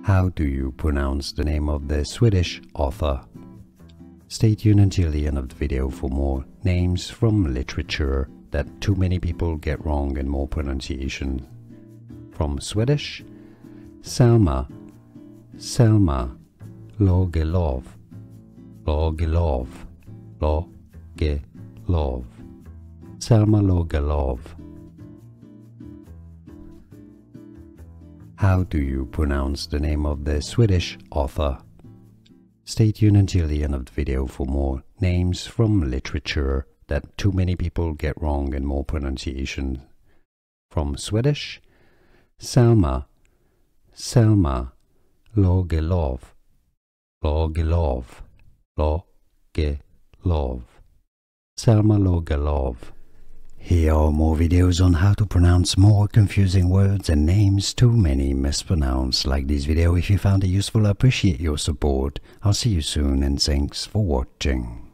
How do you pronounce the name of the Swedish author? Stay tuned until the end of the video for more names from literature that too many people get wrong and more pronunciation. From Swedish, Selma Lagerlof, Lagerlof, Lagerlof, Selma Lagerlof. How do you pronounce the name of the Swedish author? Stay tuned until the end of the video for more names from literature that too many people get wrong and more pronunciation. From Swedish, Selma Lagerlof, Lagerlof, Lagerlof, Selma Lagerlof. Here are more videos on how to pronounce more confusing words and names too many mispronounced. Like this video if you found it useful. I appreciate your support. I'll see you soon and thanks for watching.